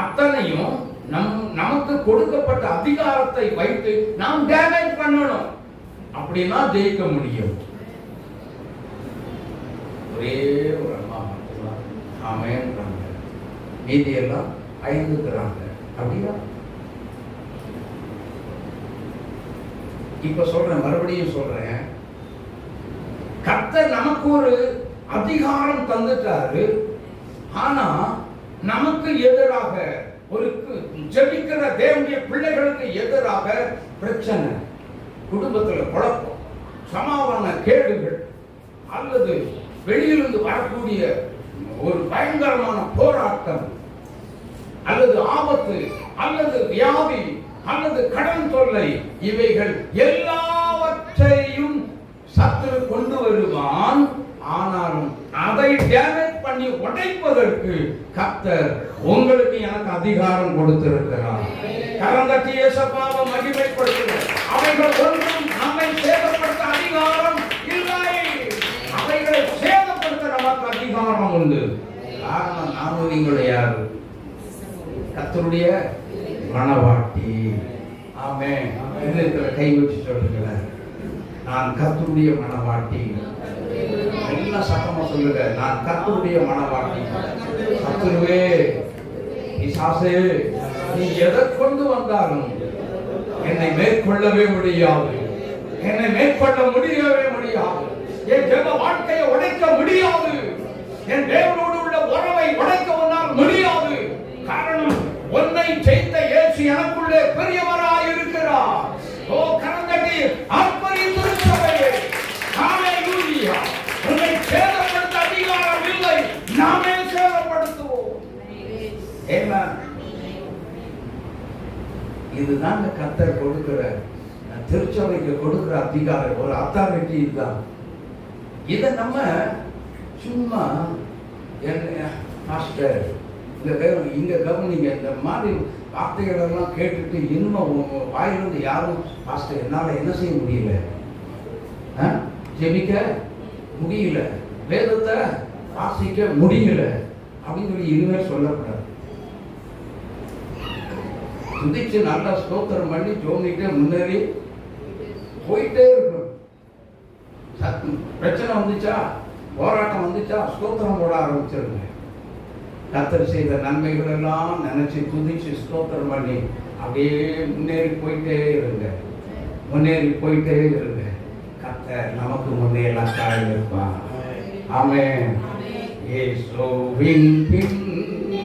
அத்தனையும் நமக்கு கொடுக்கப்பட்ட அதிகாரத்தை வைத்து நாம் டேமேஜ் பண்ணணும். அப்படின்னா ஜெயிக்க முடியும். ஒரே ஒரு அம்மா மட்டும்தான் ஆமேன்றாங்க, மீதி எல்லாம் ஐந்துக்கிறாங்க. அப்படியா? இப்ப சொல்றேன், மறுபடியும் சொல்றேன், கர்த்தர் நமக்கு ஒரு அதிகாரம் தந்துட்டாரு. ஆனா நமக்கு எதிராக ஒரு ஜெபிக்கிற தேவனுடைய பிள்ளைகளுக்கு எதிராக பிரச்சனை, குடும்பத்தில் குழப்பம், சமாதான கேடுகள், அல்லது வெளியிலிருந்து வரக்கூடிய ஒரு பயங்கரமான போராட்டம், அல்லது ஆபத்து, அல்லது வியாதி, அல்லது கடன் தொல்லை, இவைகள் எல்லாவற்றையும் சத்துரு கொண்டு வருவான். ஆனாலும் அதை டேமேஜ் பண்ணி உடைப்பதற்கு கர்த்தர் உங்களுக்கு எனக்கு அதிகாரம் கொடுத்திருக்கிறார். கரந்தட்டி இயேசுவை மகிமைப்படுத்துங்கள். அவைகள் ஒன்றும் நம்மை சேதப்படுத்த அதிகாரம் இல்லை. அவைகளை சேதப்படுத்த நமக்கு அதிகாரம் உண்டு. காரணம், நானும் நீங்களுடைய யாரு? கர்த்தருடைய மனவாட்டி. ஆமென். இதயத்துல கை வச்சு சொல்லுங்க, நான் கர்த்தருடைய மனவாட்டி. எல்லாம் சத்தமா சொல்லுங்க, நான் கர்த்தருடைய மனவாட்டி. சத்துருவே, பிசாசே, நீ எதை கொண்டு வந்தாலும் என்னை மேற்கொள்ளவே முடியாது. என்னை மேற்கொள்ள முடியவே முடியாது. என் ஜெப வாழ்க்கையை உடைக்க முடியாது. என் தேவனோடு உள்ள உறவை உடைக்க உன்னால் முடியாது. காரணம், உன்னை ஜெயித்த இயேசு எனக்குள்ளே பெரியவராய் இருக்கிறார். ஓ கரந்தட்டி ஆர்ப்பரி திருச்சபையே, ஹalleluya. உன்னை சேதப்படுத்த அதிகாரம் இல்லை, நாமே சேதப்படுத்துவோம். ஆமென். இதுதான் கர்த்தர் கொடுக்கிற, திருச்சபைக்கு கொடுக்கிற அதிகாரம், ஒரு அத்தாரிட்டி. இதுதான். இதை நம்ம சும்மா மாஸ்டர் இங்க கவனிங்க, இந்த மாதிரி வார்த்தைகள் எல்லாம் கேட்டுட்டு இன்னும் வாயிலிருந்து யாரும் மாஸ்டர் என்னால என்ன செய்ய முடியல, ஜெபிக்க முடியல, வேதத்தை வாசிக்க முடியல அப்படின்னு சொல்லி இனிமேல் சொல்லக்கூடாது. துதிச்சு நல்லா ஸ்தோத்திரம் பண்ணி ஜோமிட்டு முன்னேறி போயிட்டே இருக்கணும். பிரச்சனை வந்துச்சா, போராட்டம் வந்துச்சா, ஸ்தோத்திரம் போட ஆரம்பிச்சிருங்க. கர்த்தர் செய்த நன்மைகள் எல்லாம் நினைச்சு துதிச்சு ஸ்தோத்திரம் பண்ணி அப்படியே முன்னேறி போயிட்டே இருங்க, முன்னேறி போயிட்டே இருங்க. கர்த்தர் நமக்கு முன்னேறலாம் காய் இருப்பான். ஆமென். இயேசுவின் பின்